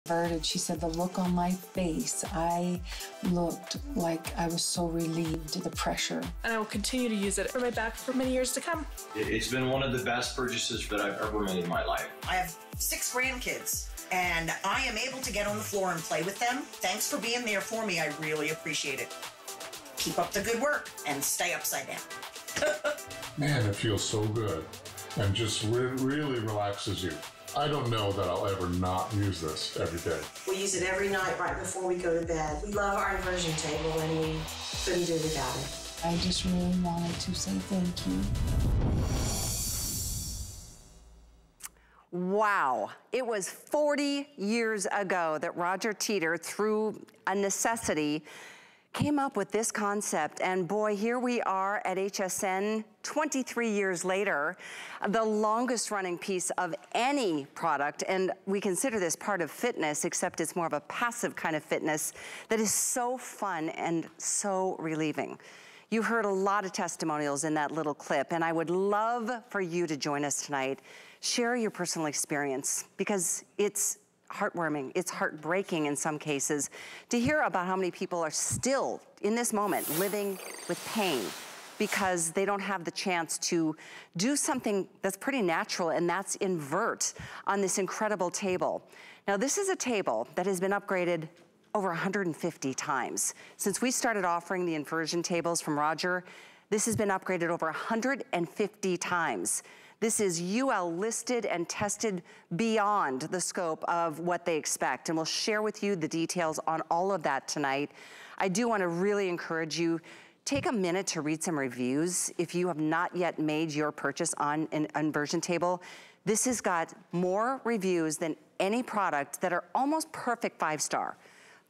Inverted. She said the look on my face, I looked like I was so relieved of the pressure. And I will continue to use it for my back for many years to come. It's been one of the best purchases that I've ever made in my life. I have 6 grandkids, and I am able to get on the floor and play with them. Thanks for being there for me. I really appreciate it. Keep up the good work and stay upside down. Man, it feels so good and just really relaxes you. I don't know that I'll ever not use this every day. We use it every night right before we go to bed. We love our inversion table and we couldn't do without it. I just really wanted to say thank you. Wow, it was 40 years ago that Roger Teeter, through a necessity, came up with this concept, and boy, here we are at HSN 23 years later, the longest running piece of any product, and we consider this part of fitness, except it's more of a passive kind of fitness that is so fun and so relieving. You heard a lot of testimonials in that little clip, and I would love for you to join us tonight. Share your personal experience, because it's heartwarming, it's heartbreaking in some cases to hear about how many people are still in this moment living with pain because they don't have the chance to do something that's pretty natural, and that's invert on this incredible table. Now, this is a table that has been upgraded over 150 times. Since we started offering the inversion tables from Roger, this has been upgraded over 150 times. This is UL listed and tested beyond the scope of what they expect, and we'll share with you the details on all of that tonight. I do want to really encourage you, take a minute to read some reviews. If you have not yet made your purchase on an inversion table, this has got more reviews than any product that are almost perfect 5-star.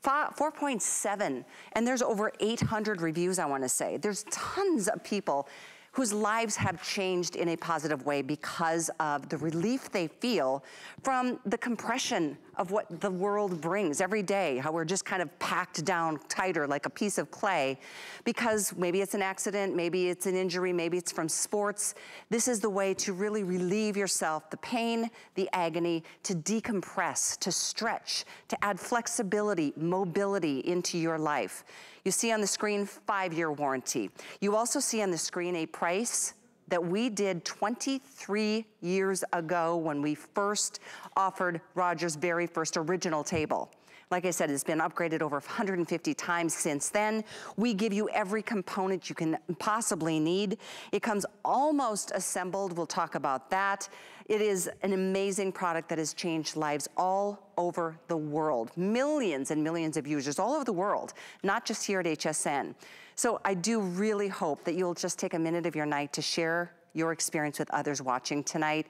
4.7, and there's over 800 reviews, I want to say. There's tons of people whose lives have changed in a positive way because of the relief they feel from the compression of what the world brings every day, how we're just kind of packed down tighter like a piece of clay, because maybe it's an accident, maybe it's an injury, maybe it's from sports. This is the way to really relieve yourself, the pain, the agony, to decompress, to stretch, to add flexibility, mobility into your life. You see on the screen, 5-year warranty. You also see on the screen a price that we did 23 years ago when we first offered Roger's very first original table. Like I said, it's been upgraded over 150 times since then. We give you every component you can possibly need. It comes almost assembled. We'll talk about that. It is an amazing product that has changed lives all over the world. Millions and millions of users all over the world, not just here at HSN. So I do really hope that you'll just take a minute of your night to share your experience with others watching tonight,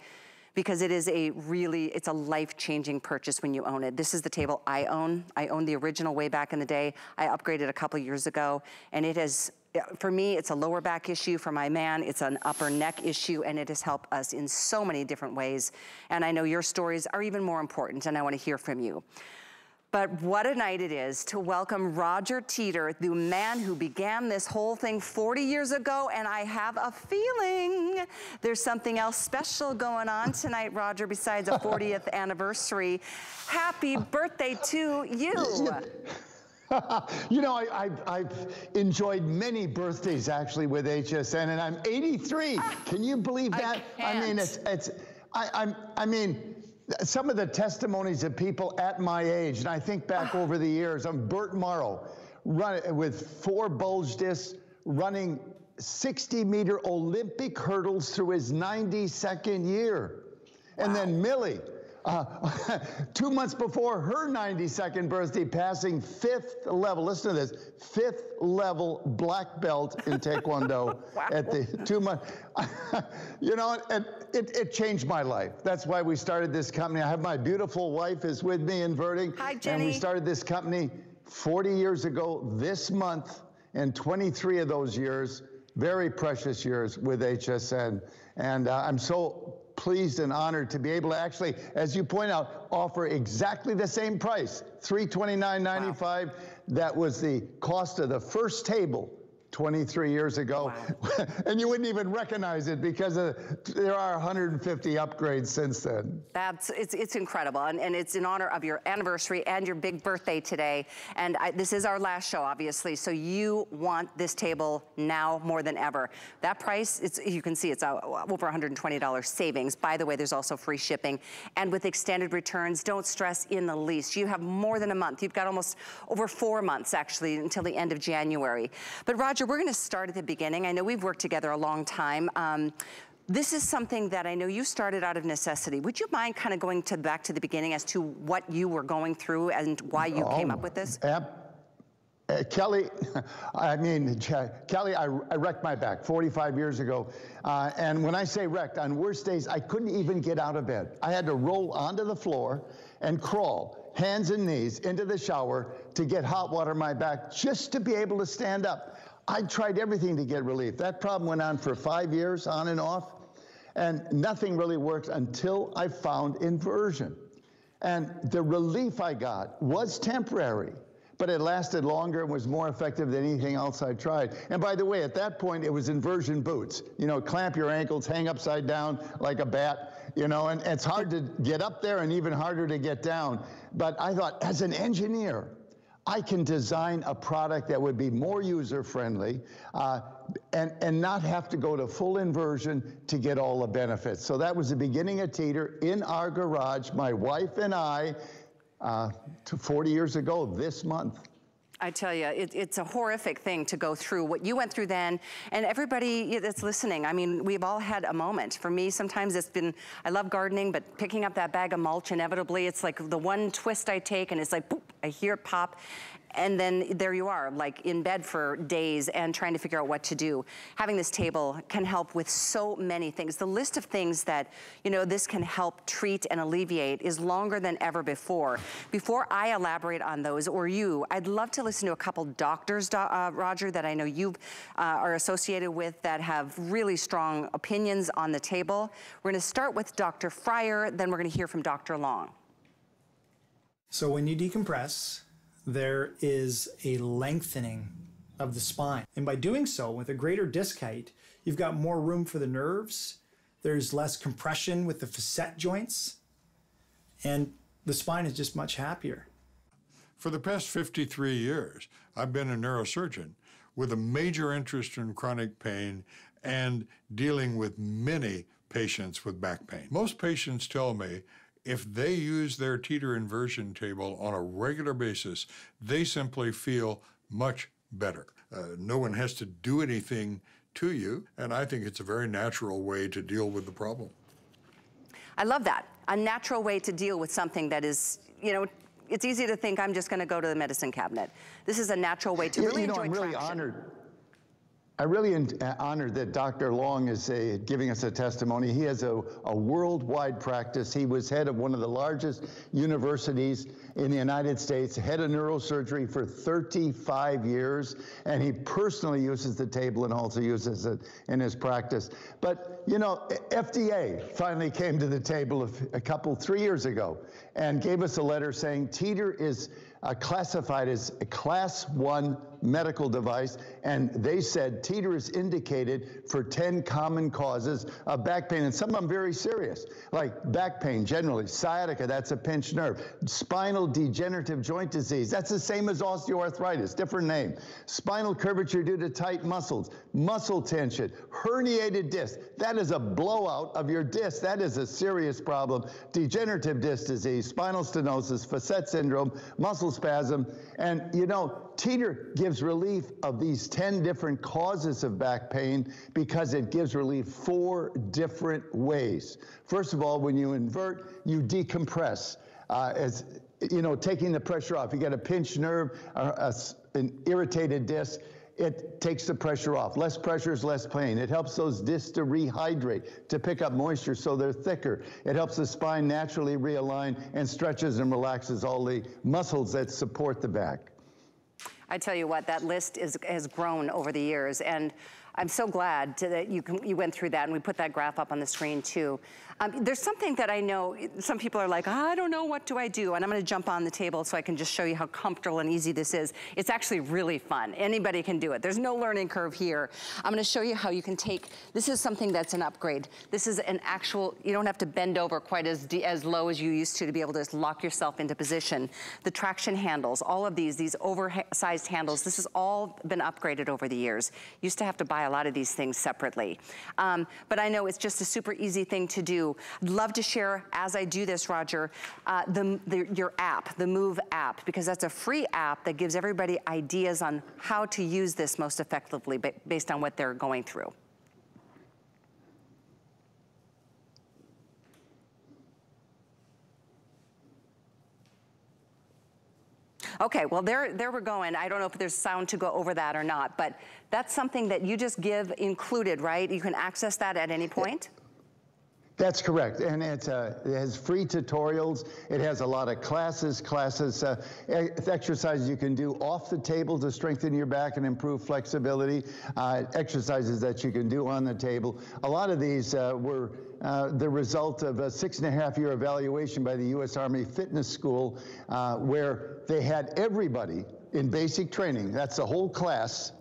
because it is it's a life-changing purchase when you own it. This is the table I own. I owned the original way back in the day. I upgraded a couple years ago, and it has, for me, it's a lower back issue. For my man, it's an upper neck issue, and it has helped us in so many different ways. And I know your stories are even more important, and I want to hear from you. But what a night it is to welcome Roger Teeter, the man who began this whole thing 40 years ago, and I have a feeling there's something else special going on tonight, Roger, besides a 40th anniversary. Happy birthday to you. You know, I've enjoyed many birthdays actually with HSN, and I'm 83. Can you believe that? I mean, I mean, some of the testimonies of people at my age, and I think back over the years, I'm Bert Morrow, with 4 bulge discs, running 60-meter Olympic hurdles through his 92nd year. And then Millie, 2 months before her 92nd birthday, passing 5th level, listen to this, 5th level black belt in Taekwondo at the 2 months. You know, and it changed my life. That's why we started this company. I have my beautiful wife is with me inverting. Hi, Jenny. And we started this company 40 years ago this month, and 23 of those years, very precious years with HSN. And I'm so pleased and honored to be able to actually, as you point out, offer exactly the same price, $329.95. Wow. That was the cost of the first table 23 years ago. Wow. And you wouldn't even recognize it because there are 150 upgrades since then. It's incredible, and it's in honor of your anniversary and your big birthday today. And this is our last show, obviously, so you want this table now more than ever. That price, you can see it's over $120 savings. By the way, there's also free shipping. And with extended returns, don't stress in the least. You have more than a month. You've got almost over 4 months, actually, until the end of January. But Roger, we're gonna start at the beginning. I know we've worked together a long time. This is something that I know you started out of necessity. Would you mind kind of going back to the beginning as to what you were going through and why you came up with this? Kelly, Kelly, I wrecked my back 45 years ago. And when I say wrecked, on worst days, I couldn't even get out of bed. I had to roll onto the floor and crawl, hands and knees, into the shower to get hot water in my back just to be able to stand up. I tried everything to get relief. That problem went on for 5 years, on and off, and nothing really worked until I found inversion. And the relief I got was temporary, but it lasted longer and was more effective than anything else I tried. And by the way, at that point, it was inversion boots. You know, clamp your ankles, hang upside down like a bat, you know, and it's hard to get up there and even harder to get down. But I thought, as an engineer, I can design a product that would be more user-friendly and not have to go to full inversion to get all the benefits. So that was the beginning of Teeter in our garage, my wife and I, 40 years ago this month. I tell you, it's a horrific thing to go through what you went through then, and everybody that's listening, I mean, we've all had a moment. For me, sometimes it's been, I love gardening, but picking up that bag of mulch, inevitably, it's like the one twist I take, and it's like, boop, I hear it pop, and then there you are, like in bed for days and trying to figure out what to do. Having this table can help with so many things. The list of things that, you know, this can help treat and alleviate is longer than ever before. Before I elaborate on those, or you, I'd love to listen to a couple doctors, Roger, that I know you are associated with that have really strong opinions on the table. We're gonna start with Dr. Fryer, then we're gonna hear from Dr. Long. So when you decompress, there is a lengthening of the spine. And by doing so, with a greater disc height, you've got more room for the nerves, there's less compression with the facet joints, and the spine is just much happier. For the past 53 years, I've been a neurosurgeon with a major interest in chronic pain and dealing with many patients with back pain. Most patients tell me if they use their Teeter inversion table on a regular basis, they simply feel much better. No one has to do anything to you, and I think it's a very natural way to deal with the problem. I love that. A natural way to deal with something that is, you know, it's easy to think I'm just gonna go to the medicine cabinet. This is a natural way to really enjoy traction. I'm really honored that Dr. Long is giving us a testimony. He has a worldwide practice. He was head of one of the largest universities in the United States, head of neurosurgery for 35 years, and he personally uses the table and also uses it in his practice. But, you know, FDA finally came to the table 3 years ago and gave us a letter saying Teeter is classified as a Class 1 medical device, and they said Teeter is indicated for 10 common causes of back pain, and some of them very serious, like back pain generally, sciatica, that's a pinched nerve, spinal degenerative joint disease, that's the same as osteoarthritis, different name, spinal curvature due to tight muscles, muscle tension, herniated disc, that is a blowout of your disc, that is a serious problem, degenerative disc disease, spinal stenosis, facet syndrome, muscle spasm, and you know, Teeter gives relief of these 10 different causes of back pain because it gives relief 4 different ways. First of all, when you invert, you decompress. As you know, taking the pressure off. You got a pinched nerve, an irritated disc, it takes the pressure off. Less pressure is less pain. It helps those discs to rehydrate, to pick up moisture so they're thicker. It helps the spine naturally realign and stretches and relaxes all the muscles that support the back. I tell you what, that list has grown over the years, and I'm so glad that you went through that, and we put that graph up on the screen too. There's something that I know, some people are like, I don't know, what do I do? And I'm gonna jump on the table so I can just show you how comfortable and easy this is. It's actually really fun. Anybody can do it. There's no learning curve here. I'm gonna show you how you can take, this is something that's an upgrade. This is an actual, you don't have to bend over quite as low as you used to be able to lock yourself into position. The traction handles, all of these oversized handles, this has all been upgraded over the years. Used to have to buy a lot of these things separately. But I know it's just a super easy thing to do. I'd love to share, as I do this, Roger, your app, the Move app, because that's a free app that gives everybody ideas on how to use this most effectively based on what they're going through. Okay, well, there we're going. I don't know if there's sound to go over that or not, but that's something that you just give included, right? You can access that at any point? That's correct, and it has free tutorials. It has a lot of classes, exercises you can do off the table to strengthen your back and improve flexibility, exercises that you can do on the table. A lot of these were the result of a 6.5-year evaluation by the U.S. Army Fitness School, where they had everybody in basic training, that's the whole class,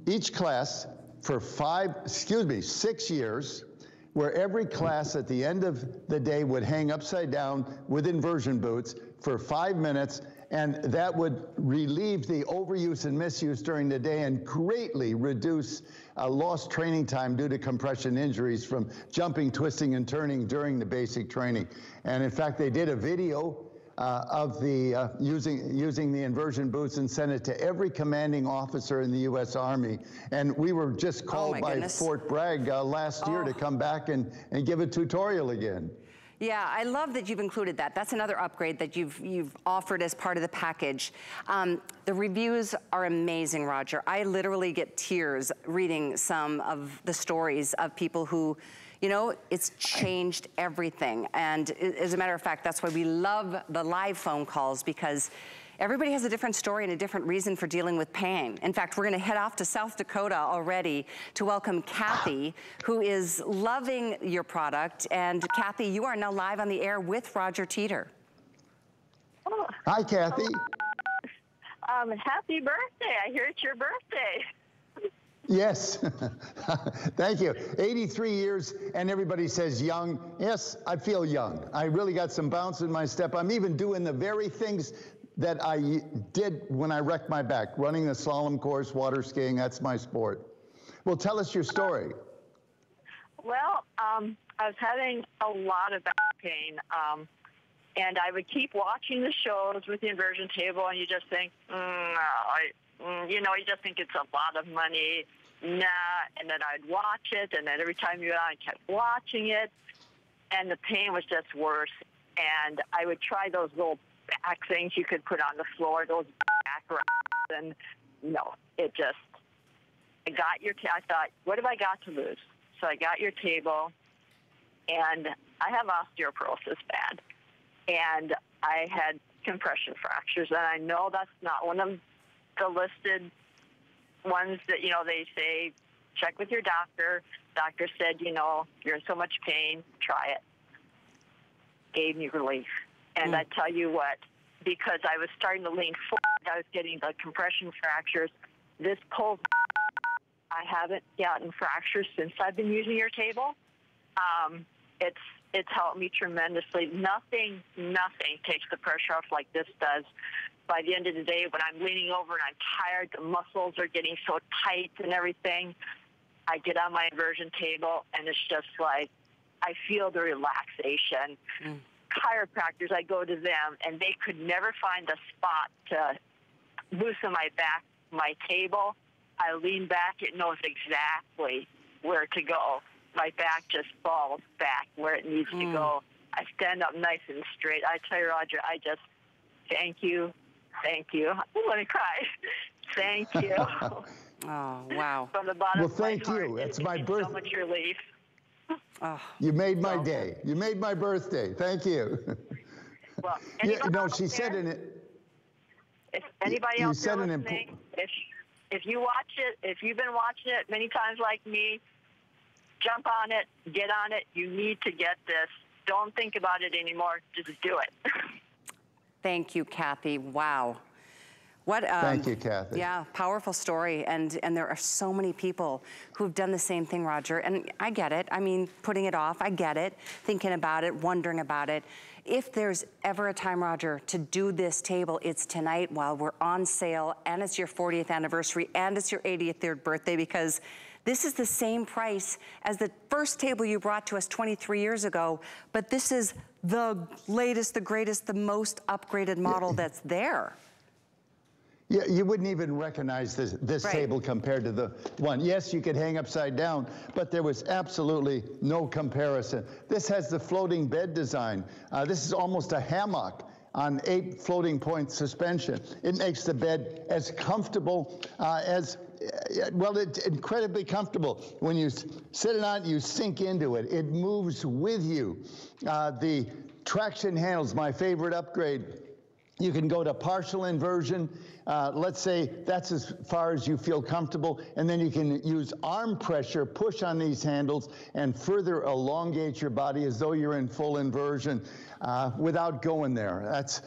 each class for 6 years, where every class at the end of the day would hang upside down with inversion boots for 5 minutes, and that would relieve the overuse and misuse during the day and greatly reduce lost training time due to compression injuries from jumping, twisting, and turning during the basic training. And in fact, they did a video of the using the inversion boots and sent it to every commanding officer in the U.S. Army. And we were just called by Fort Bragg last year to come back and give a tutorial again. Yeah, I love that you've included that. That's another upgrade that you've offered as part of the package. The reviews are amazing, Roger. I literally get tears reading some of the stories of people who, you know, it's changed everything. And as a matter of fact, that's why we love the live phone calls, because everybody has a different story and a different reason for dealing with pain. In fact, we're gonna head off to South Dakota already to welcome Kathy, who is loving your product. And Kathy, you are now live on the air with Roger Teeter. Oh. Hi, Kathy. Happy birthday. I hear it's your birthday. Yes, thank you. 83 years, and everybody says young. Yes, I feel young. I really got some bounce in my step. I'm even doing the very things that I did when I wrecked my back, running the slalom course, water skiing, that's my sport. Well, tell us your story. Well, I was having a lot of back pain, and I would keep watching the shows with the inversion table, and you just think, you know, you just think it's a lot of money, and then I'd watch it, and then every time you went on, I kept watching it, and the pain was just worse, and I would try those little back things you could put on the floor, those back wraps, and no, it just, I thought, what have I got to lose? So I got your table, and I have osteoporosis bad, and I had compression fractures, and I know that's not one of the listed ones that, you know, they say, check with your doctor. Doctor said, you know, you're in so much pain, try it. Gave me relief. And I tell you what, because I was starting to lean forward, I was getting the compression fractures. This pull, I haven't gotten fractures since I've been using your table. It's helped me tremendously. Nothing takes the pressure off like this does. By the end of the day, when I'm leaning over and I'm tired, the muscles are getting so tight and everything, I get on my inversion table, and it's just like, I feel the relaxation. Chiropractors, I go to them, and they could never find a spot to loosen my back, my table. I lean back, it knows exactly where to go. My back just falls back where it needs to go. I stand up nice and straight. I tell you, Roger, I just thank you. Thank you. Let me cry. Thank you. Oh, wow. From the bottom of my heart. Well, thank you. It's my birthday. So much relief. You made my day. You made my birthday. Thank you. Well, yeah, no, she said in it. If anybody else is listening, if you watch it, if you've been watching it many times like me, jump on it, get on it. You need to get this. Don't think about it anymore. Just do it. Thank you, Kathy. Wow. What, Thank you, Kathy. Yeah, powerful story. And there are so many people who've done the same thing, Roger. And I get it. I mean, putting it off, I get it. Thinking about it, wondering about it. If there's ever a time, Roger, to do this table, it's tonight while we're on sale, and it's your 40th anniversary, and it's your 83rd birthday, because this is the same price as the first table you brought to us 23 years ago, but this is the latest, the greatest, the most upgraded model that's there. Yeah, you wouldn't even recognize this table compared to the one. Yes, you could hang upside down, but there was absolutely no comparison. This has the floating bed design. This is almost a hammock on 8 floating point suspension. It makes the bed as comfortable it's incredibly comfortable. When you sit on it, you sink into it. It moves with you. The traction handles, my favorite upgrade. You can go to partial inversion. Let's say that's as far as you feel comfortable, and then you can use arm pressure, push on these handles, and further elongate your body as though you're in full inversion without going there. That's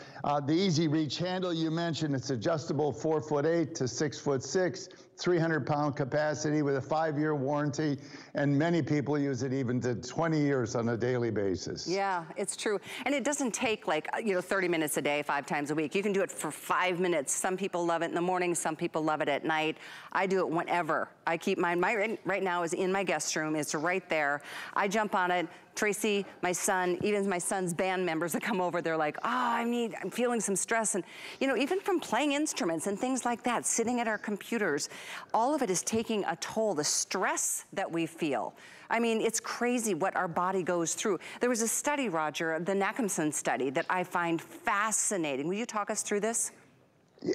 the Easy Reach handle you mentioned. It's adjustable 4'8" to 6'6". 300-pound capacity with a 5-year warranty, and many people use it even to 20 years on a daily basis. Yeah, it's true. And it doesn't take 30 minutes a day, 5 times a week. You can do it for 5 minutes. Some people love it in the morning, some people love it at night. I do it whenever. I keep mine, right now is in my guest room. It's right there. I jump on it. Tracy, my son, even my son's band members that come over, they're like, I'm feeling some stress. And, even from playing instruments and things like that, sitting at our computers, all of it is taking a toll, the stress that we feel. I mean, it's crazy what our body goes through. There was a study, Roger, the Nakamson study, that I find fascinating. Will you talk us through this?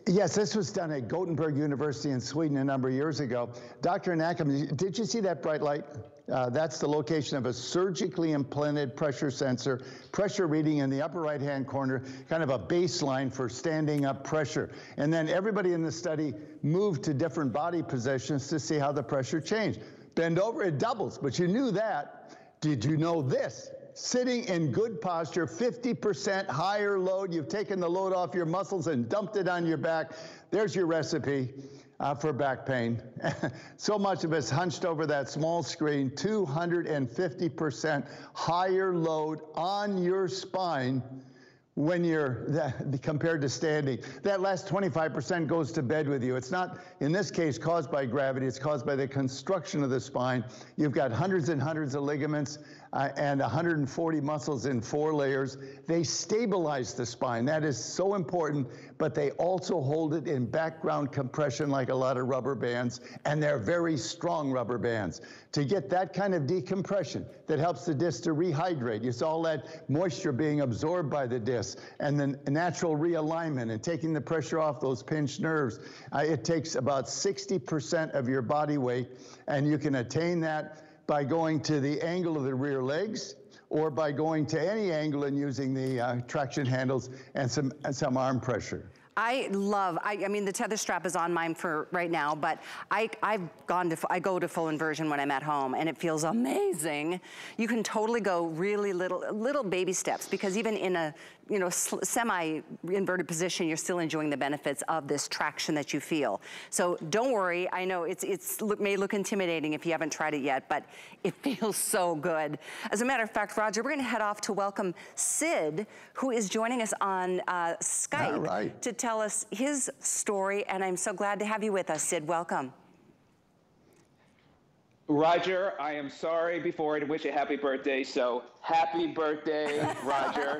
Yes, this was done at Gothenburg University in Sweden a number of years ago. Dr. Nakamson, did you see that bright light? That's the location of a surgically implanted pressure sensor, pressure reading in the upper right-hand corner, kind of a baseline for standing up pressure. And then everybody in the study moved to different body positions to see how the pressure changed. Bend over, it doubles, but you knew that. Did you know this? Sitting in good posture, 50% higher load. You've taken the load off your muscles and dumped it on your back. There's your recipe for back pain. So much of it's hunched over that small screen, 250% higher load on your spine when you're compared to standing. That last 25% goes to bed with you. It's not, in this case, caused by gravity. It's caused by the construction of the spine. You've got hundreds and hundreds of ligaments and 140 muscles in 4 layers. They stabilize the spine. That is so important, but they also hold it in background compression like a lot of rubber bands, and they're very strong rubber bands. To get that kind of decompression that helps the disc to rehydrate, you saw all that moisture being absorbed by the disc, and then natural realignment and taking the pressure off those pinched nerves. It takes about 60% of your body weight, and you can attain that by going to the angle of the rear legs, or by going to any angle and using the traction handles and some arm pressure. I mean, the tether strap is on mine for right now, but I go to full inversion when I'm at home, and it feels amazing. You can totally go really little baby steps, because even in a semi-inverted position, you're still enjoying the benefits of this traction that you feel. So don't worry. I know it may look intimidating if you haven't tried it yet, but it feels so good. As a matter of fact, Roger, we're going to head off to welcome Sid, who is joining us on Skype to tell us his story, and I'm so glad to have you with us, Sid. Welcome. Roger, I am sorry before I wish you happy birthday, so happy birthday, Roger.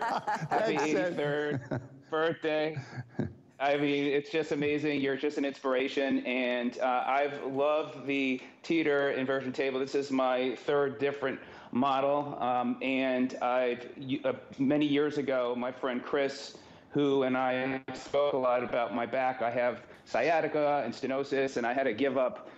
Happy 83rd birthday. I mean, it's just amazing. You're just an inspiration, and I've loved the Teeter inversion table. This is my 3rd different model, and many years ago, my friend Chris, who and I spoke a lot about my back. I have sciatica and stenosis, and I had to give up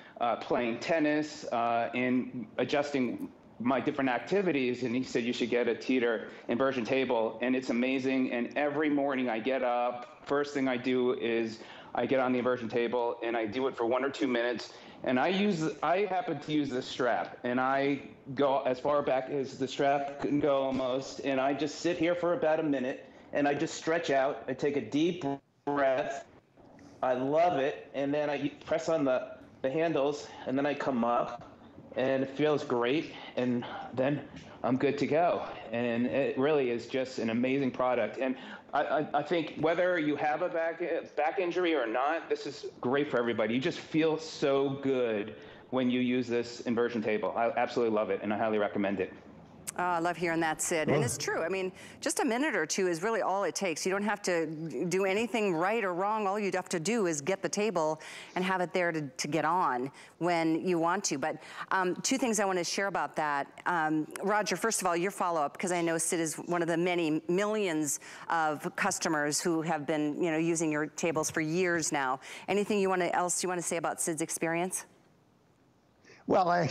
playing tennis and adjusting my different activities, and he said you should get a Teeter inversion table, and it's amazing. And every morning I get up, first thing I do is I get on the inversion table and I do it for 1 or 2 minutes. And I happen to use this strap, and I go as far back as the strap can go almost, and I just sit here for about a minute, and I just stretch out. I take a deep breath. I love it, and then I press on the handles, and then I come up, and it feels great, and then I'm good to go. And it really is just an amazing product. And I think whether you have a back injury or not, this is great for everybody. You just feel so good when you use this inversion table. I absolutely love it, and I highly recommend it. Oh, I love hearing that, Sid. And it's true. I mean, just a minute or two is really all it takes. You don't have to do anything right or wrong. All you'd have to do is get the table and have it there to get on when you want to. But 2 things I want to share about that. Roger, first of all, your follow-up, because I know Sid is one of the many millions of customers who have been, you know, using your tables for years now. Anything else you want to say about Sid's experience? Well,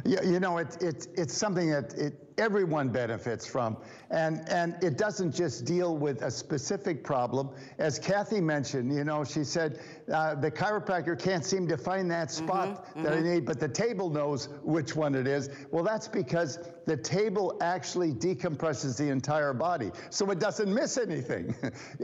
you know, it's something that everyone benefits from, and it doesn't just deal with a specific problem. As Kathy mentioned, you know, she said the chiropractor can't seem to find that spot that I need, but the table knows which one it is. Well, that's because the table actually decompresses the entire body, so it doesn't miss anything.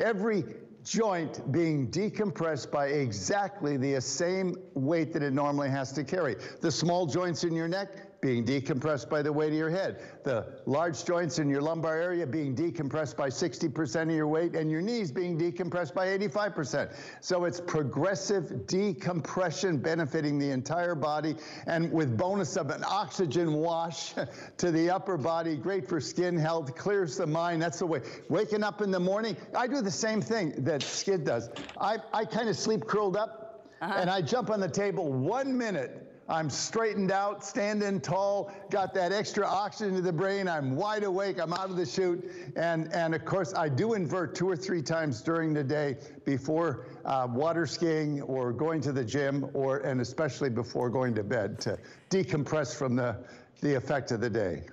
Every joint being decompressed by exactly the same weight that it normally has to carry. The small joints in your neck being decompressed by the weight of your head. The large joints in your lumbar area being decompressed by 60% of your weight, and your knees being decompressed by 85%. So it's progressive decompression benefiting the entire body, and with bonus of an oxygen wash to the upper body, great for skin health, clears the mind. That's the way. Waking up in the morning, I do the same thing that Skid does. I kind of sleep curled up, and I jump on the table 1 minute. I'm straightened out, standing tall, got that extra oxygen to the brain. I'm wide awake. I'm out of the chute. And of course, I do invert 2 or 3 times during the day before water skiing or going to the gym, and especially before going to bed to decompress from the effect of the day.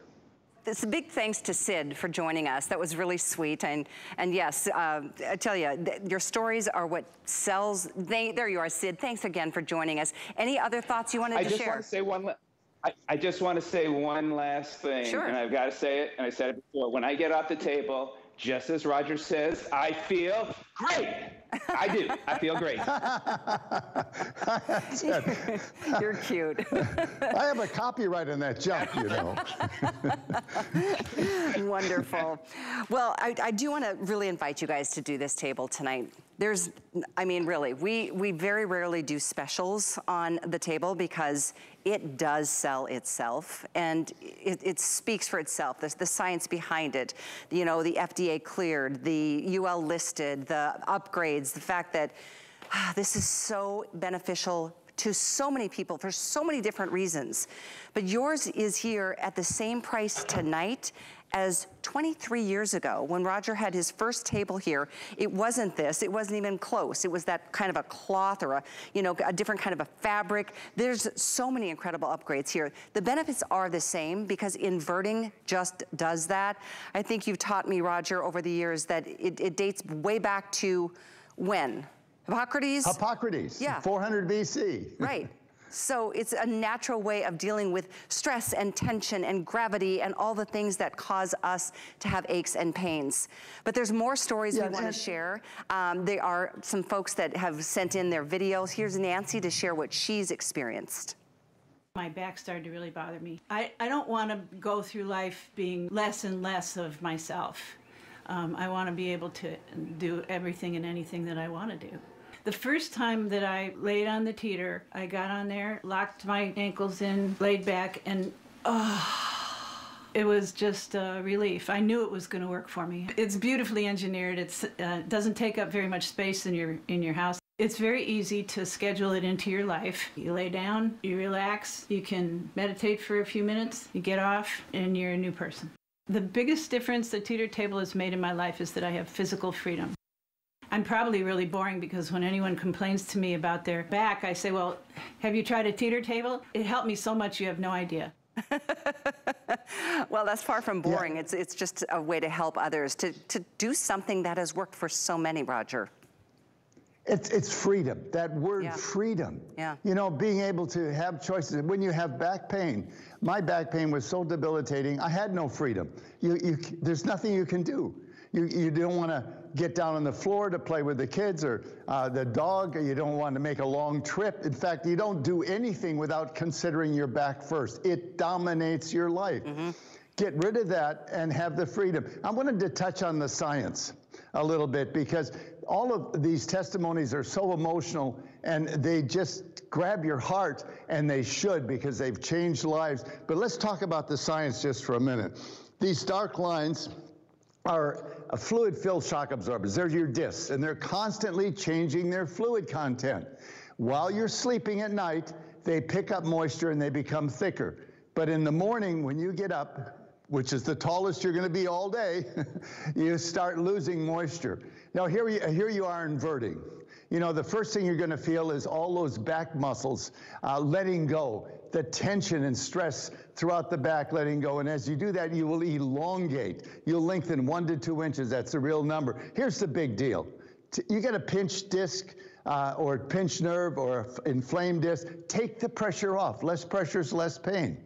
It's a big thanks to Sid for joining us. That was really sweet. And yes, I tell you, your stories are what sells. There you are, Sid. Thanks again for joining us. Any other thoughts you wanted to share? I just want to say one last thing. Sure. And I've got to say it, and I said it before. When I get off the table, just as Roger says, I feel great. I do. I feel great. You're cute. I have a copyright on that jump, you know. Wonderful. Well, I do want to really invite you guys to do this table tonight. I mean, really, we very rarely do specials on the table because it does sell itself, and it speaks for itself. The science behind it, you know, the FDA cleared, the UL listed, the upgrades, the fact that this is so beneficial to so many people for so many different reasons. But yours is here at the same price tonight as 23 years ago when Roger had his first table here. It wasn't this, it wasn't even close. It was that kind of a cloth or a different kind of a fabric. There's so many incredible upgrades here. The benefits are the same because inverting just does that. I think you've taught me, Roger, over the years that it dates way back to when? Hippocrates? Hippocrates, yeah. 400 BC. Right. So it's a natural way of dealing with stress and tension and gravity and all the things that cause us to have aches and pains. But there's more stories we want to share. There are some folks that have sent in their videos. Here's Nancy to share what she's experienced. My back started to really bother me. I don't want to go through life being less and less of myself. I want to be able to do everything and anything that I want to do. The first time that I laid on the teeter, I got on there, locked my ankles in, laid back, and it was just a relief. I knew it was going to work for me. It's beautifully engineered. It doesn't take up very much space in your house. It's very easy to schedule it into your life. You lay down, you relax, you can meditate for a few minutes, you get off, and you're a new person. The biggest difference the teeter table has made in my life is that I have physical freedom. I'm probably really boring because when anyone complains to me about their back, I say, well, have you tried a teeter table? It helped me so much you have no idea. Well, that's far from boring. Yeah. It's just a way to help others, to do something that has worked for so many, Roger. It's freedom. That word freedom. Yeah. You know, being able to have choices. When you have back pain, my back pain was so debilitating, I had no freedom. There's nothing you can do. You don't want to get down on the floor to play with the kids or the dog, or you don't want to make a long trip. In fact, you don't do anything without considering your back first. It dominates your life. Get rid of that and have the freedom. I wanted to touch on the science a little bit because all of these testimonies are so emotional and they just grab your heart, and they should because they've changed lives. But let's talk about the science just for a minute. These dark lines are fluid-filled shock absorbers. They're your discs, and they're constantly changing their fluid content. While you're sleeping at night, they pick up moisture and they become thicker. But in the morning, when you get up, which is the tallest you're going to be all day, you start losing moisture. Now, here you are inverting. You know, the first thing you're going to feel is all those back muscles letting go, the tension and stress throughout the back letting go. And as you do that, you will elongate. You'll lengthen 1 to 2 inches. That's the real number. Here's the big deal. You get a pinched disc or pinched nerve or inflamed disc, take the pressure off. Less pressure is less pain.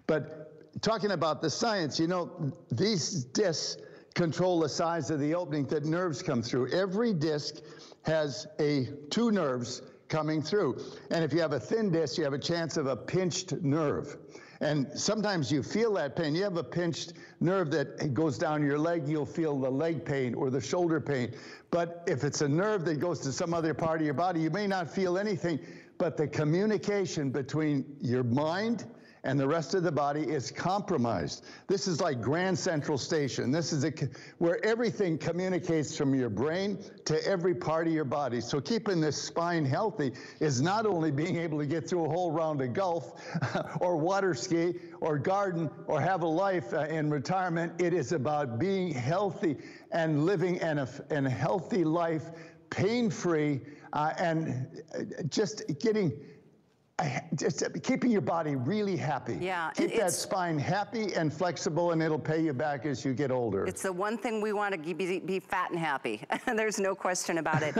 But talking about the science, you know, these discs control the size of the opening that nerves come through. Every disc has 2 nerves coming through. And if you have a thin disc, you have a chance of a pinched nerve. And sometimes you feel that pain. You have a pinched nerve that goes down your leg, you'll feel the leg pain or the shoulder pain. But if it's a nerve that goes to some other part of your body, you may not feel anything, but the communication between your mind and the rest of the body is compromised. This is like Grand Central Station. This is where everything communicates from your brain to every part of your body. So keeping this spine healthy is not only being able to get through a whole round of golf or water ski or garden or have a life in retirement. It is about being healthy and living a healthy life, pain-free, and just keeping your body really happy. Yeah, Keep that spine happy and flexible, and it'll pay you back as you get older. It's the one thing we want to be fat and happy. There's no question about it.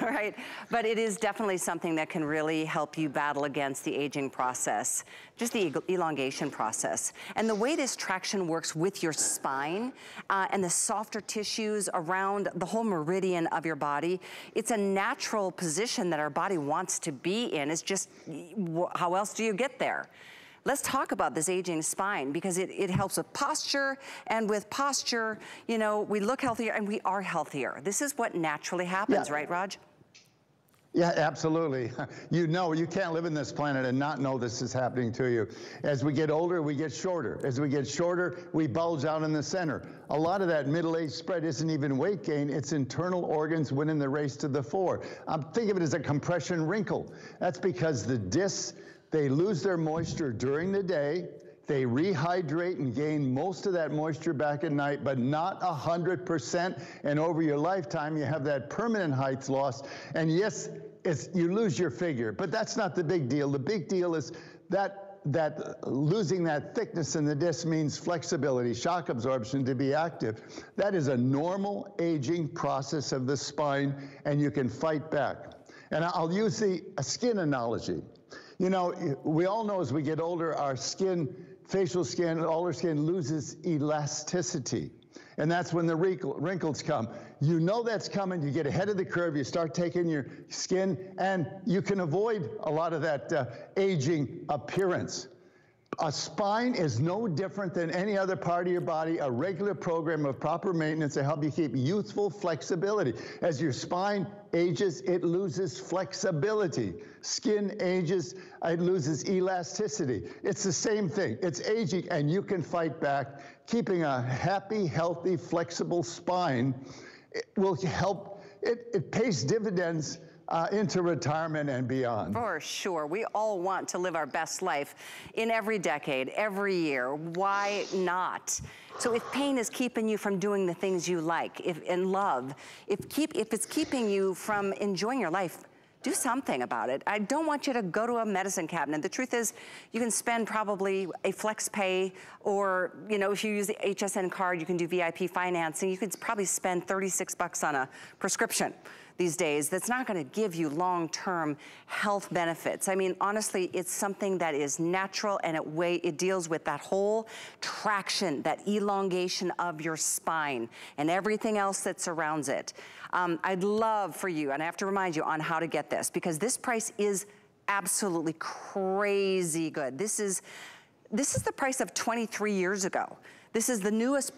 Right? But it is definitely something that can really help you battle against the aging process, just the elongation process. And the way this traction works with your spine and the softer tissues around the whole meridian of your body, it's a natural position that our body wants to be in. It's just, how else do you get there? Let's talk about this aging spine because it helps with posture, and with posture, you know, we look healthier and we are healthier. This is what naturally happens, right, Raj? Yeah, absolutely. You know, you can't live in this planet and not know this is happening to you. As we get older, we get shorter. As we get shorter, we bulge out in the center. A lot of that middle-age spread isn't even weight gain, it's internal organs winning the race to the fore. Think of it as a compression wrinkle. That's because the discs, they lose their moisture during the day, they rehydrate and gain most of that moisture back at night, but not 100%. And over your lifetime, you have that permanent height loss. And yes, you lose your figure, but that's not the big deal. The big deal is that losing that thickness in the disc means flexibility, shock absorption to be active. That is a normal aging process of the spine, and you can fight back. And I'll use a skin analogy. You know, we all know as we get older, our skin, facial skin, all our skin loses elasticity. And that's when the wrinkles come. You know that's coming, you get ahead of the curve, you start taking your skin, and you can avoid a lot of that aging appearance. A spine is no different than any other part of your body, a regular program of proper maintenance to help you keep youthful flexibility. As your spine ages, it loses flexibility. Skin ages, it loses elasticity. It's the same thing. It's aging, and you can fight back. Keeping a happy, healthy, flexible spine will help. It pays dividends into retirement and beyond. For sure. We all want to live our best life in every decade, every year. Why not? So if pain is keeping you from doing the things you like and love, if it's keeping you from enjoying your life, do something about it. I don't want you to go to a medicine cabinet. The truth is, you can spend probably a FlexPay, or, you know, if you use the HSN card, you can do VIP financing. You could probably spend $36 on a prescription. these days that's not gonna give you long-term health benefits. I mean, honestly, it's something that is natural, and it deals with that whole traction, that elongation of your spine and everything else that surrounds it. I'd love for you, and I have to remind you on how to get this, because this price is absolutely crazy good. This is the price of 23 years ago. This is the newest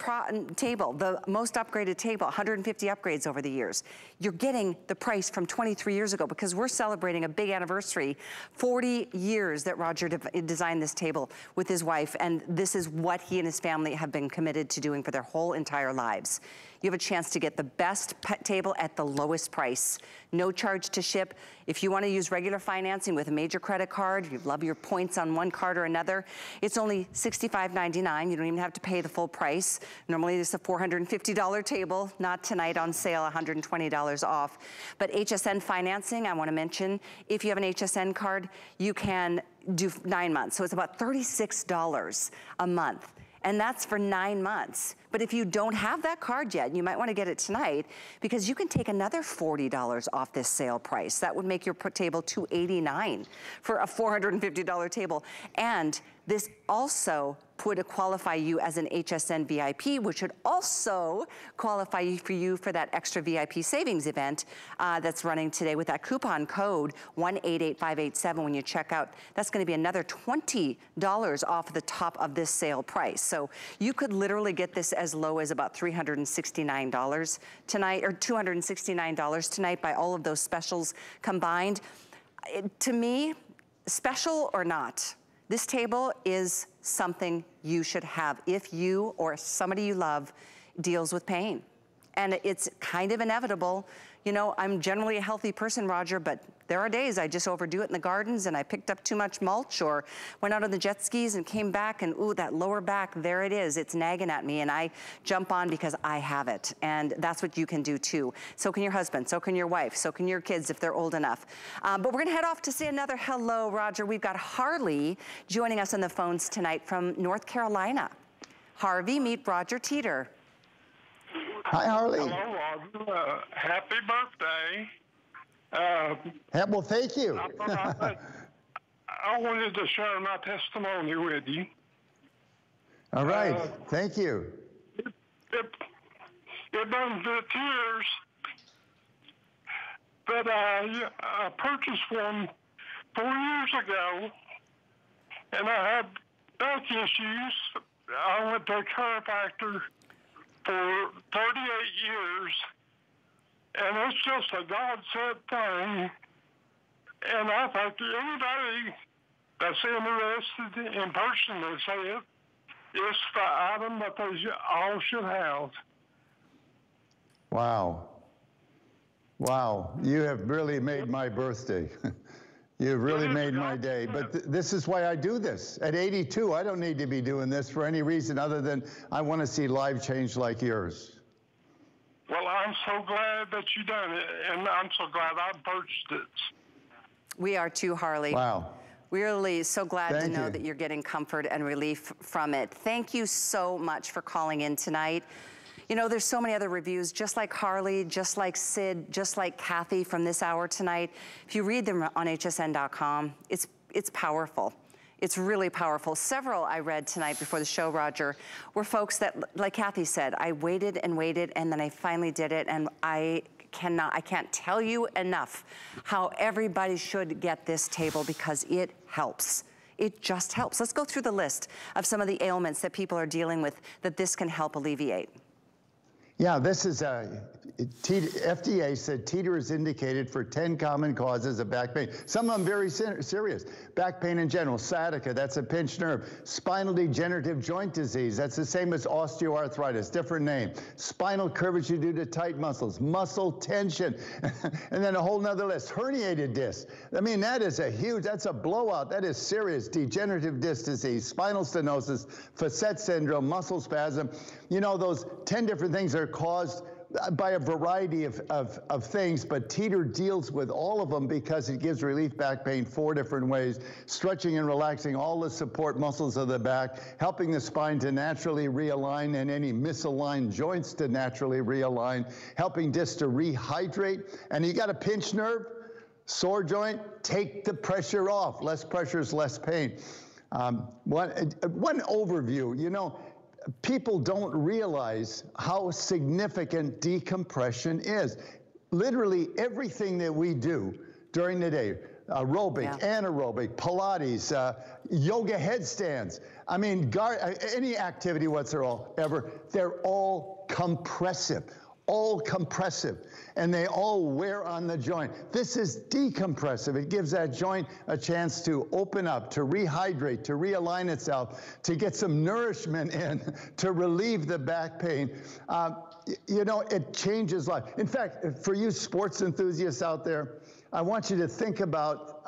table, the most upgraded table, 150 upgrades over the years. You're getting the price from 23 years ago because we're celebrating a big anniversary, 40 years that Roger designed this table with his wife, and this is what he and his family have been committed to doing for their whole entire lives. You have a chance to get the best pet table at the lowest price. No charge to ship. If you want to use regular financing with a major credit card, you love your points on one card or another, it's only $65.99. You don't even have to pay the full price. Normally it's a $450 table, not tonight on sale, $120 off. But HSN financing, I want to mention, if you have an HSN card, you can do 9 months. So it's about $36 a month. And that's for 9 months. But if you don't have that card yet, you might want to get it tonight, because you can take another $40 off this sale price. That would make your table $289 for a $450 table. And this also would qualify you as an HSN VIP, which would also qualify for you for that extra VIP savings event that's running today with that coupon code 188587 when you check out. That's going to be another $20 off the top of this sale price. So you could literally get this as low as about $369 tonight, or $269 tonight by all of those specials combined. To me, special or not, this table is something you should have if you or somebody you love deals with pain. And it's kind of inevitable. You know, I'm generally a healthy person, Roger, but there are days I just overdo it in the gardens, and I picked up too much mulch or went out on the jet skis and came back, and ooh, that lower back, there it is. It's nagging at me, and I jump on because I have it. And that's what you can do too. So can your husband, so can your wife, so can your kids if they're old enough. But we're gonna head off to say another hello, Roger. We've got Harley joining us on the phones tonight from North Carolina. Harvey, meet Roger Teeter. Hi, Harley. Hello, Roger. Happy birthday. Well, thank you. I wanted to share my testimony with you. All right. Thank you. It brings the tears that I purchased one 4 years ago, and I had back issues. I went to a chiropractor for 38 years, and it's just a God-sent thing. And I think anybody that's interested in person will say it. It's the item that they all should have. Wow. Wow. You have really made my birthday. You've really made my day. But this is why I do this. At 82, I don't need to be doing this for any reason other than I want to see life change like yours. Well, I'm so glad that you done it, and I'm so glad I purchased it. We are too, Harley. Wow. We're really so glad to know you. that you're getting comfort and relief from it. Thank you so much for calling in tonight. You know, there's so many other reviews, just like Harley, just like Sid, just like Kathy from this hour tonight. If you read them on hsn.com, it's powerful. It's really powerful. Several I read tonight before the show, Roger, were folks that, like Kathy said, I waited and waited, and then I finally did it, and I can't tell you enough how everybody should get this table because it helps. It just helps. Let's go through the list of some of the ailments that people are dealing with that this can help alleviate. Yeah, this is FDA said Teeter is indicated for 10 common causes of back pain. Some of them very serious. Back pain in general, sciatica, that's a pinched nerve. Spinal degenerative joint disease, that's the same as osteoarthritis, different name. Spinal curvature due to tight muscles, muscle tension, and then a whole nother list. Herniated disc. I mean, that's a blowout. That is serious. Degenerative disc disease, spinal stenosis, facet syndrome, muscle spasm. You know, those 10 different things are caused by a variety of things, but Teeter deals with all of them because it gives relief back pain 4 different ways, stretching and relaxing all the support muscles of the back, helping the spine to naturally realign and any misaligned joints to naturally realign, helping discs to rehydrate. And you got a pinched nerve, sore joint, take the pressure off. Less pressure is less pain. One overview, you know, people don't realize how significant decompression is. Literally everything that we do during the day, aerobic, anaerobic, Pilates, yoga headstands, I mean, any activity whatsoever, they're all compressive. And they all wear on the joint. This is decompressive. It gives that joint a chance to open up, to rehydrate, to realign itself, to get some nourishment in, to relieve the back pain. You know, it changes life. In fact, for you sports enthusiasts out there, I want you to think about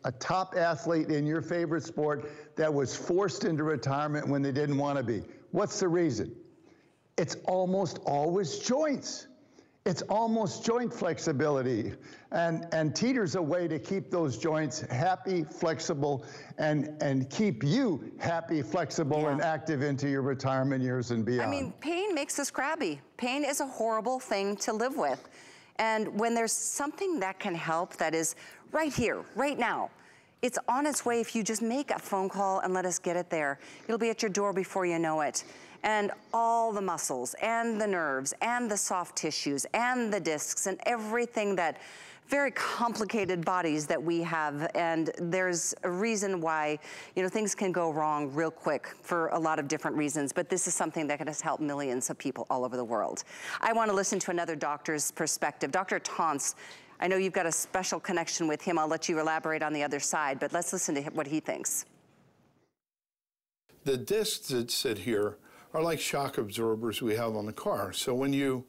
a top athlete in your favorite sport that was forced into retirement when they didn't want to be. What's the reason? It's almost always joints. It's almost joint flexibility. And Teeter's a way to keep those joints happy, flexible, and keep you happy, flexible, and active into your retirement years and beyond. I mean, pain makes us crabby. Pain is a horrible thing to live with. And when there's something that can help that is right here, right now, it's on its way if you just make a phone call and let us get it there. It'll be at your door before you know it. And all the muscles and the nerves and the soft tissues and the discs and everything that very complicated bodies that we have. And there's a reason why, you know, things can go wrong real quick for a lot of different reasons, but this is something that can help millions of people all over the world. I want to listen to another doctor's perspective. Dr. Tantz, I know you've got a special connection with him. I'll let you elaborate on the other side, but let's listen to what he thinks. The discs that sit here are like shock absorbers we have on the car. So when you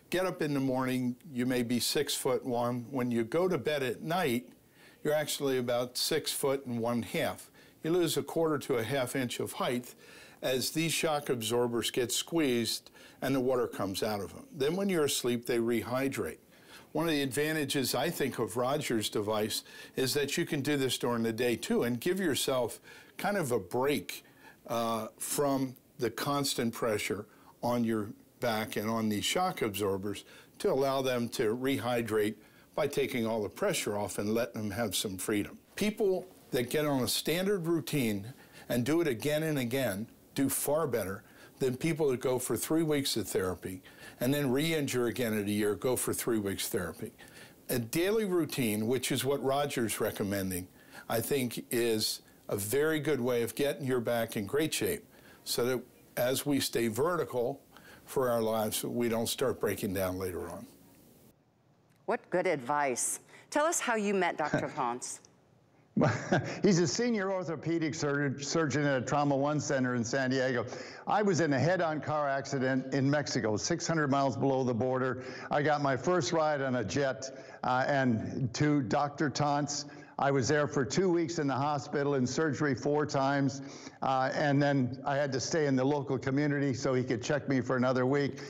get up in the morning, you may be 6'1". When you go to bed at night, you're actually about 6'1½". You lose 1/4 to 1/2 inch of height as these shock absorbers get squeezed and the water comes out of them. Then when you're asleep, they rehydrate. One of the advantages, I think, of Roger's device is that you can do this during the day too and give yourself kind of a break from the constant pressure on your back and on these shock absorbers to allow them to rehydrate by taking all the pressure off and letting them have some freedom. People that get on a standard routine and do it again and again do far better than people that go for 3 weeks of therapy and then re-injure again in a year, go for 3 weeks therapy. A daily routine, which is what Roger's recommending, I think is a very good way of getting your back in great shape so that as we stay vertical for our lives, we don't start breaking down later on. What good advice. Tell us how you met Dr. Tantz. He's a senior orthopedic surgeon at a Trauma One Center in San Diego. I was in a head-on car accident in Mexico, 600 miles below the border. I got my first ride on a jet and to Dr. Tantz. I was there for 2 weeks in the hospital and surgery 4 times. And then I had to stay in the local community so he could check me for another week.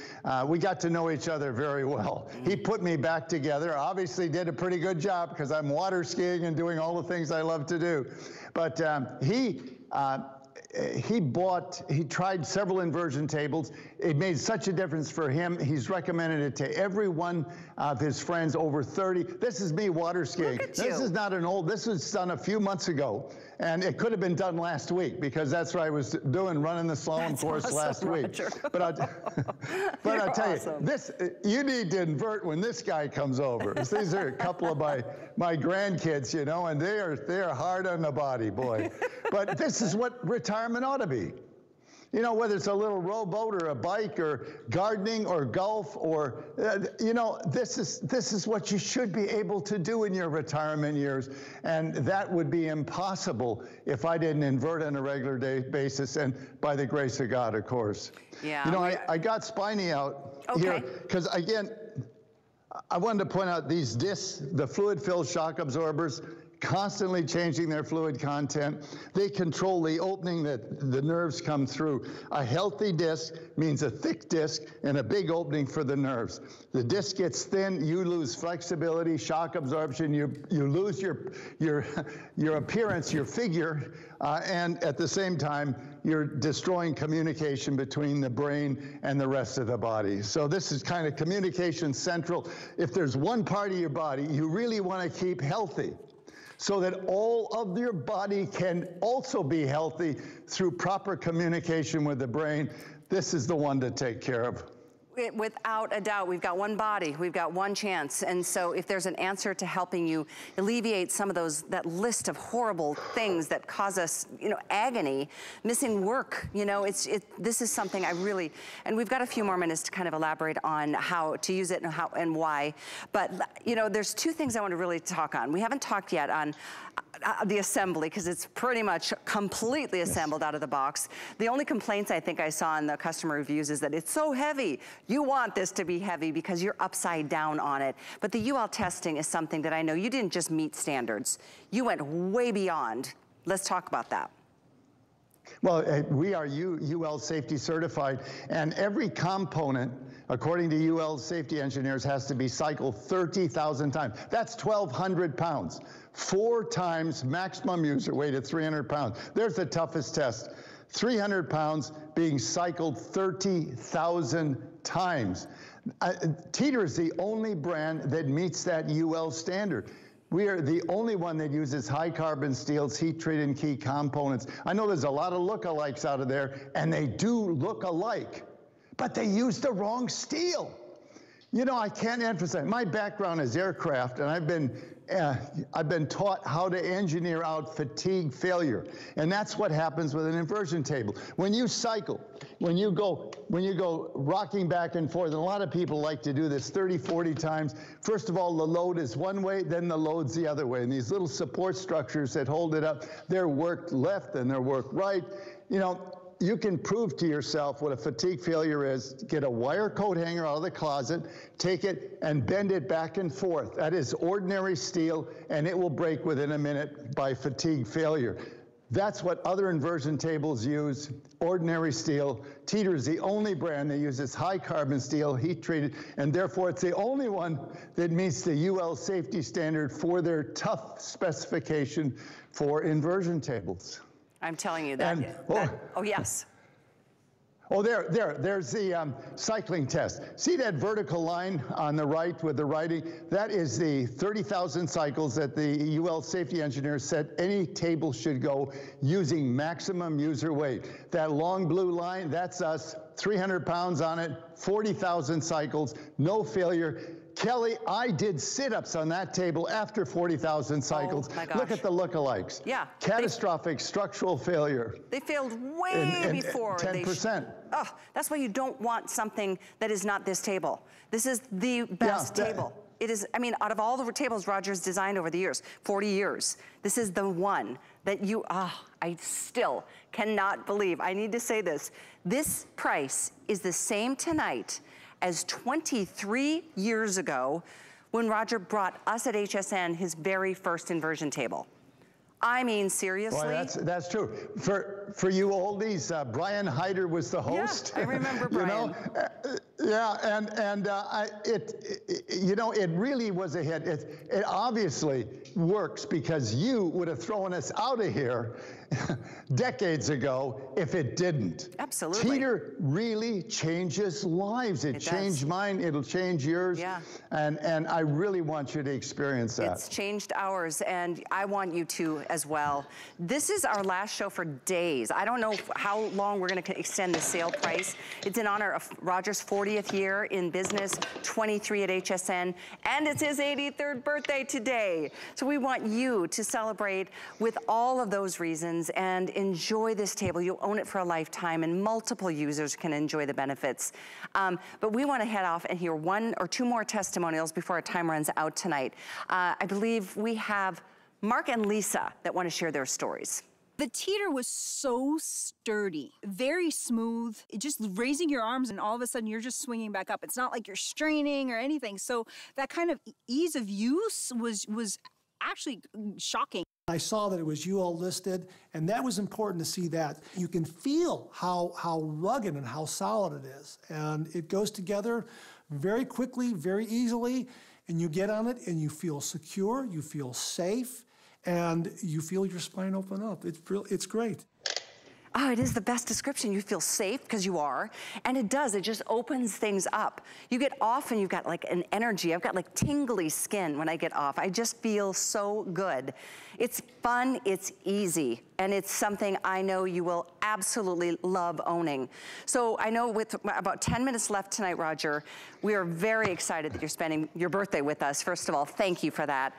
We got to know each other very well. He put me back together, obviously did a pretty good job because I'm water skiing and doing all the things I love to do. But he tried several inversion tables. It made such a difference for him. He's recommended it to every one of his friends, over 30. This is me water skiing. This is not an old, this was done a few months ago. And it could have been done last week because that's what I was doing, running the slalom course last week. But I'll tell you, this, you need to invert when this guy comes over. These are a couple of my grandkids, you know, and they are hard on the body, boy. But this is what retirement ought to be. You know, whether it's a little rowboat or a bike or gardening or golf or, you know, this is what you should be able to do in your retirement years. And that would be impossible if I didn't invert on a regular day basis and by the grace of God, of course. Yeah. You know, I got Spiny out here because, again, I wanted to point out these discs, the fluid-filled shock absorbers, constantly changing their fluid content. They control the opening that the nerves come through. A healthy disc means a thick disc and a big opening for the nerves. The disc gets thin, you lose flexibility, shock absorption, you lose your appearance, your figure, and at the same time, you're destroying communication between the brain and the rest of the body. So this is kind of communication central. If there's one part of your body you really want to keep healthy, so that all of your body can also be healthy through proper communication with the brain, this is the one to take care of. Without a doubt, we've got one body, we've got one chance. And so if there's an answer to helping you alleviate some of that list of horrible things that cause us, agony, missing work, this is something I really, and we've got a few more minutes to kind of elaborate on how to use it and how and why. But, there's two things I want to really talk on. We haven't talked yet on the assembly, because it's pretty much completely assembled out of the box. The only complaints I think I saw in the customer reviews is that it's so heavy. You want this to be heavy because you're upside down on it. But the UL testing is something that I know you didn't just meet standards. You went way beyond. Let's talk about that. Well, we are UL safety certified, and every component, according to UL safety engineers, has to be cycled 30,000 times. That's 1,200 pounds. 4 times maximum user weight at 300 pounds. There's the toughest test. 300 pounds being cycled 30,000 times. Teeter is the only brand that meets that UL standard. We are the only one that uses high carbon steels, heat treated key components. I know there's a lot of lookalikes out of there, and they do look alike, but they use the wrong steel. I can't emphasize, my background is aircraft, and I've been taught how to engineer out fatigue failure. And that's what happens with an inversion table. When you cycle, when you go rocking back and forth, and a lot of people like to do this 30, 40 times, first of all, the load is one way, then the load's the other way. And these little support structures that hold it up, they're worked left and they're worked right. You can prove to yourself what a fatigue failure is. Get a wire coat hanger out of the closet, take it and bend it back and forth. That is ordinary steel, and it will break within a minute by fatigue failure. That's what other inversion tables use, ordinary steel. Teeter is the only brand that uses high carbon steel, heat treated, and therefore it's the only one that meets the UL safety standard for their tough specification for inversion tables. I'm telling you that. Oh, yes. Oh, there's the cycling test. See that vertical line on the right with the writing? That is the 30,000 cycles that the UL safety engineers said any table should go using maximum user weight. That long blue line, that's us, 300 pounds on it, 40,000 cycles, no failure. Kelly, I did sit-ups on that table after 40,000 cycles. Oh my gosh. Look at the lookalikes. Yeah. Catastrophic structural failure. They failed way before. 10%. That's why you don't want something that is not this table. This is the best table. It is, out of all the tables Roger's designed over the years, 40 years, this is the one that I still cannot believe. I need to say this. This price is the same tonight as 23 years ago when Roger brought us at HSN his very first inversion table. I mean, seriously. Boy, that's true. For you oldies, Brian Hyder was the host. Yeah, I remember Brian. It really was a hit. It obviously works because you would have thrown us out of here decades ago if it didn't. Absolutely. Teeter really changes lives. It changed mine. It'll change yours. Yeah. And I really want you to experience that. It's changed ours, and I want you to as well. This is our last show for days. I don't know how long we're going to extend the sale price. It's in honor of Roger's 40th year in business, 23 at HSN, and it's his 83rd birthday today. So we want you to celebrate with all of those reasons and enjoy this table. You'll own it for a lifetime, and multiple users can enjoy the benefits. But we want to head off and hear 1 or 2 more testimonials before our time runs out tonight. I believe we have Mark and Lisa that want to share their stories. The Teeter was so sturdy, very smooth, just raising your arms and all of a sudden you're just swinging back up. It's not like you're straining or anything. So that kind of ease of use was actually shocking. I saw that it was UL listed, and that was important to see that. You can feel how rugged and how solid it is. And it goes together very quickly, very easily, and you get on it and you feel secure, you feel safe, and you feel your spine open up. It's great. Oh, it is the best description. You feel safe, because you are, and it does, it just opens things up. You get off and you've got like an energy. I've got like tingly skin when I get off. I just feel so good. It's fun, it's easy, and it's something I know you will absolutely love owning. So I know with about 10 minutes left tonight, Roger, we are very excited that you're spending your birthday with us. First of all, thank you for that.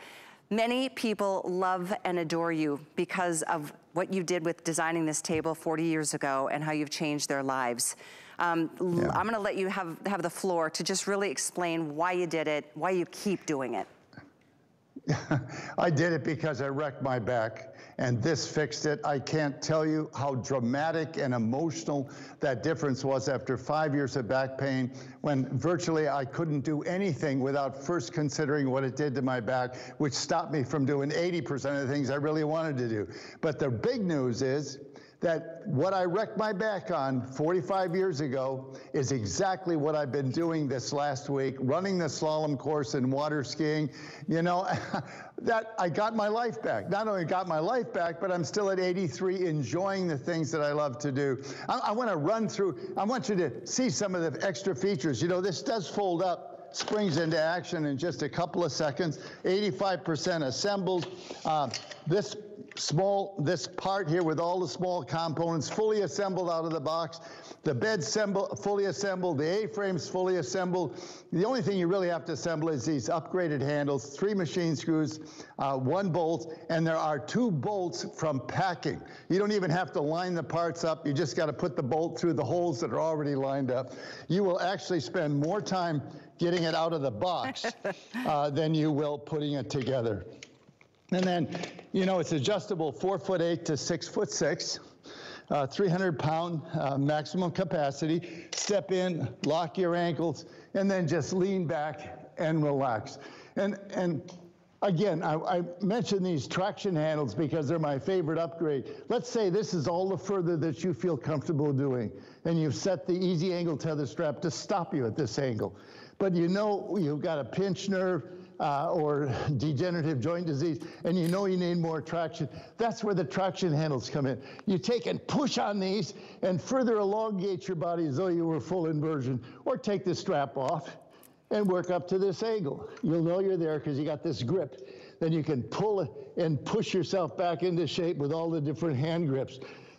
Many people love and adore you because of what you did with designing this table 40 years ago and how you've changed their lives. I'm gonna let you have the floor to just really explain why you did it, why you keep doing it. I did it because I wrecked my back, and this fixed it. I can't tell you how dramatic and emotional that difference was after 5 years of back pain, when virtually I couldn't do anything without first considering what it did to my back, which stopped me from doing 80% of the things I really wanted to do. But the big news is that what I wrecked my back on 45 years ago is exactly what I've been doing this last week, running the slalom course and water skiing. You know, that I got my life back. Not only got my life back, but I'm still at 83 enjoying the things that I love to do. I want to run through, I want you to see some of the extra features. You know, this does fold up, springs into action in just a couple of seconds, 85% assembled. This part here with all the small components fully assembled out of the box. The bed's fully assembled, the A-frame's fully assembled. The only thing you really have to assemble is these upgraded handles, 3 machine screws, 1 bolt, and there are 2 bolts from packing. You don't even have to line the parts up. You just got to put the bolt through the holes that are already lined up. You will actually spend more time getting it out of the box than you will putting it together. And then, you know, it's adjustable 4'8" to 6'6", 300-pound maximum capacity. Step in, lock your ankles, and then just lean back and relax. And again, I mentioned these traction handles because they're my favorite upgrade. Let's say this is all the further that you feel comfortable doing, and you've set the easy angle tether strap to stop you at this angle. But you know you've got a pinched nerve, or degenerative joint disease, and you know you need more traction. That's where the traction handles come in. You take and push on these and further elongate your body as though you were full inversion, or take the strap off and work up to this angle. You'll know you're there because you got this grip. Then you can pull it and push yourself back into shape with all the different hand grips.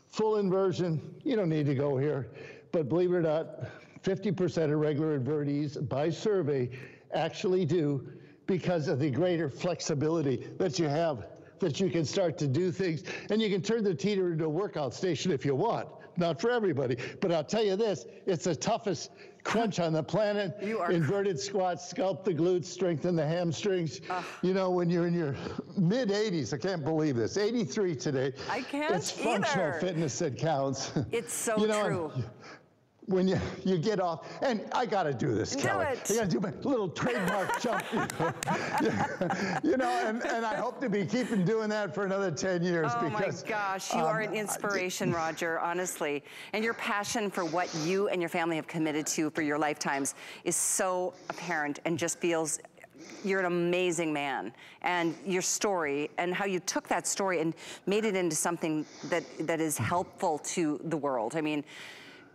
Full inversion, you don't need to go here, but believe it or not, 50% of regular invertees by survey actually do, because of the greater flexibility that you have, that you can start to do things. And you can turn the Teeter into a workout station if you want. Not for everybody, but I'll tell you this, it's the toughest crunch on the planet. Inverted squats, sculpt the glutes, strengthen the hamstrings. You know, when you're in your mid-80s, I can't believe this, 83 today. I can't It's functional fitness that counts. It's so you know, true. When you get off, and I got to do this, Kelly. I got to do my little trademark jump. You know, and I hope to be keeping doing that for another 10 years. Oh because, my gosh, you are an inspiration, Roger, honestly. And your passion for what you and your family have committed to for your lifetimes is so apparent, and just feels you're an amazing man. And your story and how you took that story and made it into something that is helpful to the world. I mean,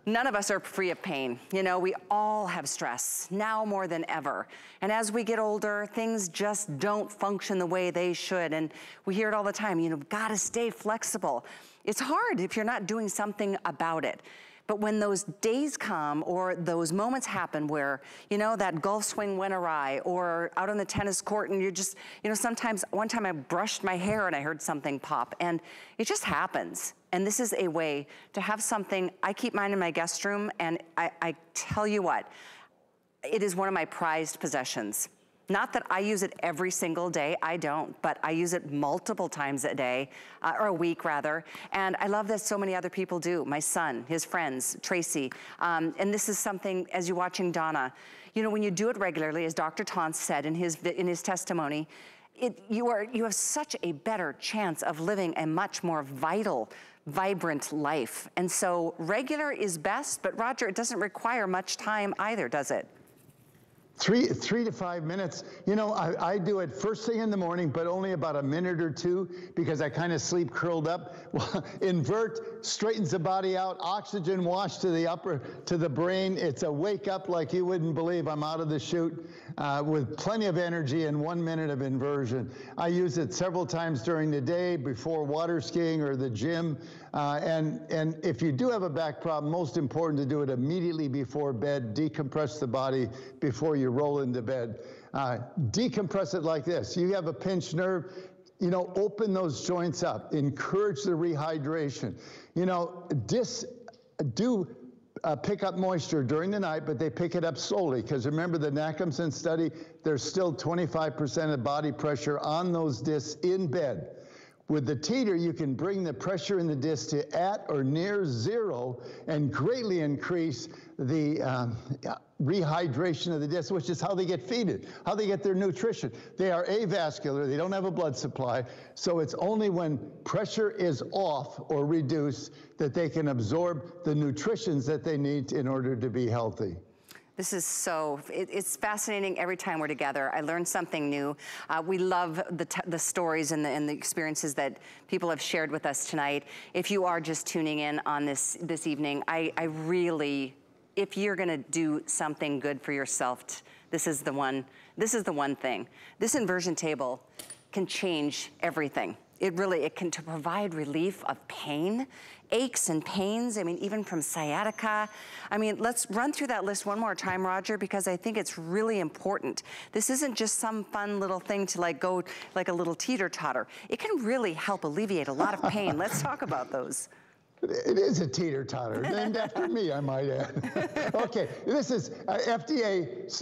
none of us are free of pain. You know, we all have stress, now more than ever. And as we get older, things just don't function the way they should. And we hear it all the time, you know, gotta stay flexible. It's hard if you're not doing something about it. But when those days come, or those moments happen where, you know, that golf swing went awry, or out on the tennis court and you're just, you know, sometimes, one time I brushed my hair and I heard something pop, and it just happens. And this is a way to have something. I keep mine in my guest room, and I tell you what, it is one of my prized possessions. Not that I use it every single day, I don't, but I use it multiple times a day, or a week rather, and I love that so many other people do. My son, his friends, Tracy, and this is something, as you're watching Donna, you know, when you do it regularly, as Dr. Taunt said in his testimony, you have such a better chance of living a much more vital, vibrant life. And so regular is best, but Roger, it doesn't require much time either, does it? 3 to 5 minutes. You know, I do it first thing in the morning, but only about a minute or two because I kind of sleep curled up. Invert, straightens the body out, oxygen wash to the brain. It's a wake up like you wouldn't believe. I'm out of the chute with plenty of energy in 1 minute of inversion. I use it several times during the day before water skiing or the gym. And if you do have a back problem, most important to do it immediately before bed. Decompress the body before you roll into bed. Decompress it like this. You have a pinched nerve, you know, open those joints up. Encourage the rehydration. You know, pick up moisture during the night, but they pick it up slowly because remember the Nakamson study, there's still 25% of body pressure on those discs in bed. With the teeter, you can bring the pressure in the disc to at or near zero and greatly increase the rehydration of the disc, which is how they get feeded, how they get their nutrition. They are avascular, they don't have a blood supply, so it's only when pressure is off or reduced that they can absorb the nutritions that they need in order to be healthy. This is it's fascinating every time we're together. I learn something new. We love the stories and the experiences that people have shared with us tonight. If you are just tuning in on this evening, I really, if you're gonna do something good for yourself, this is the one thing. This inversion table can change everything. It can to provide relief of pain, aches and pains, I mean, even from sciatica. I mean, let's run through that list one more time, Roger, because I think it's really important. This isn't just some fun little thing to like go like a little teeter-totter. It can really help alleviate a lot of pain. Let's talk about those. It is a teeter-totter, named after me, I might add. Okay, this is FDA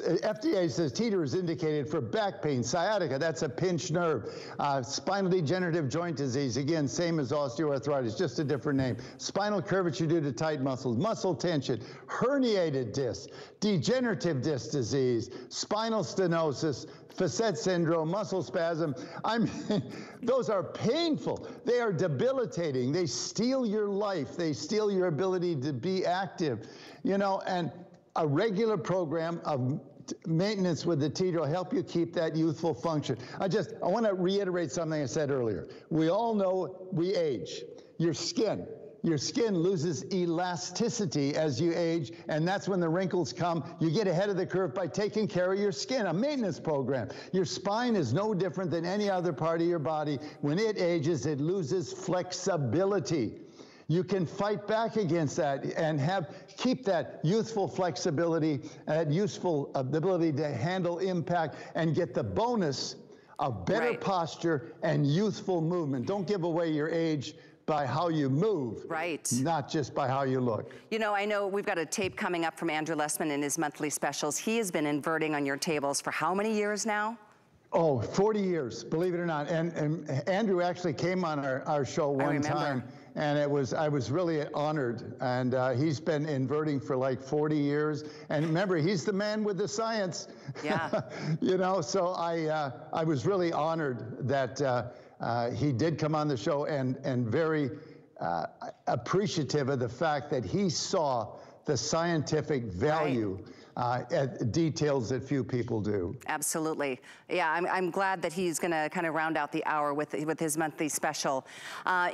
says teeter is indicated for back pain, sciatica, that's a pinched nerve, spinal degenerative joint disease, again, same as osteoarthritis, just a different name, spinal curvature due to tight muscles, muscle tension, herniated disc, degenerative disc disease, spinal stenosis, facet syndrome, muscle spasm. I mean, those are painful. They are debilitating. They steal your life. They steal your ability to be active. You know, and a regular program of maintenance with the teeter will help you keep that youthful function. I want to reiterate something I said earlier. We all know we age. Your skin loses elasticity as you age, and that's when the wrinkles come. You get ahead of the curve by taking care of your skin, a maintenance program. Your spine is no different than any other part of your body. When it ages, it loses flexibility. You can fight back against that and keep that youthful flexibility, that useful ability to handle impact and get the bonus of better posture and youthful movement. Don't give away your age by how you move, not just by how you look. You know, I know we've got a tape coming up from Andrew Lessman in his monthly specials. He has been inverting on your tables for how many years now? Oh, 40 years, believe it or not. And Andrew actually came on our show one time, and I was really honored. And he's been inverting for like 40 years. And remember, he's the man with the science. Yeah. You know, so I was really honored that he did come on the show and very appreciative of the fact that he saw the scientific value details that few people do. Absolutely. Yeah, I'm glad that he's going to kind of round out the hour with his monthly special.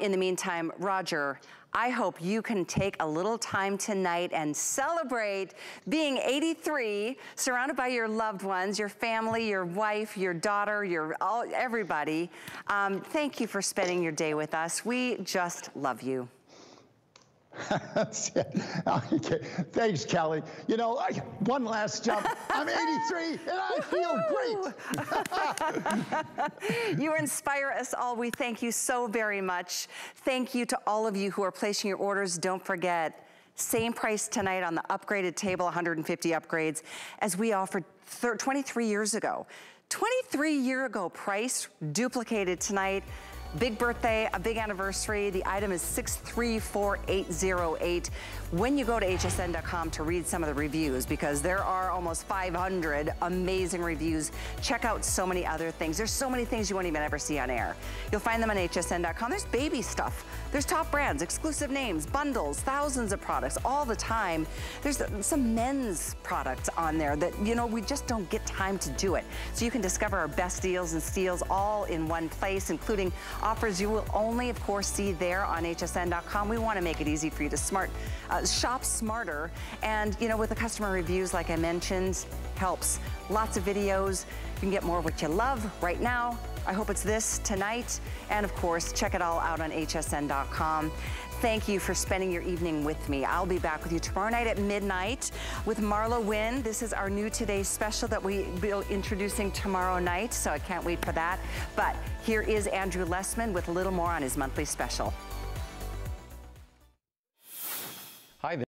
In the meantime, Roger, I hope you can take a little time tonight and celebrate being 83, surrounded by your loved ones, your family, your wife, your daughter, everybody. Thank you for spending your day with us. We just love you. Okay. Thanks, Kelly. You know, one last jump. I'm 83 and I feel great. You inspire us all. We thank you so very much. Thank you to all of you who are placing your orders. Don't forget, same price tonight on the upgraded table, 150 upgrades, as we offered 23 years ago. 23-year ago price duplicated tonight. Big birthday, a big anniversary. The item is 634808. When you go to hsn.com to read some of the reviews, because there are almost 500 amazing reviews, check out so many other things. There's so many things you won't even ever see on air. You'll find them on hsn.com. There's baby stuff. There's top brands, exclusive names, bundles, thousands of products all the time. There's some men's products on there that, you know, we just don't get time to do it. So you can discover our best deals and steals all in one place, including offers you will only, of course, see there on hsn.com. We want to make it easy for you to shop smarter. And, you know, with the customer reviews, like I mentioned, helps. Lots of videos. You can get more of what you love right now. I hope it's this tonight. And, of course, check it all out on hsn.com. Thank you for spending your evening with me. I'll be back with you tomorrow night at midnight with Marla Wynn. This is our new Today special that we'll be introducing tomorrow night, so I can't wait for that. But here is Andrew Lessman with a little more on his monthly special. Hi there.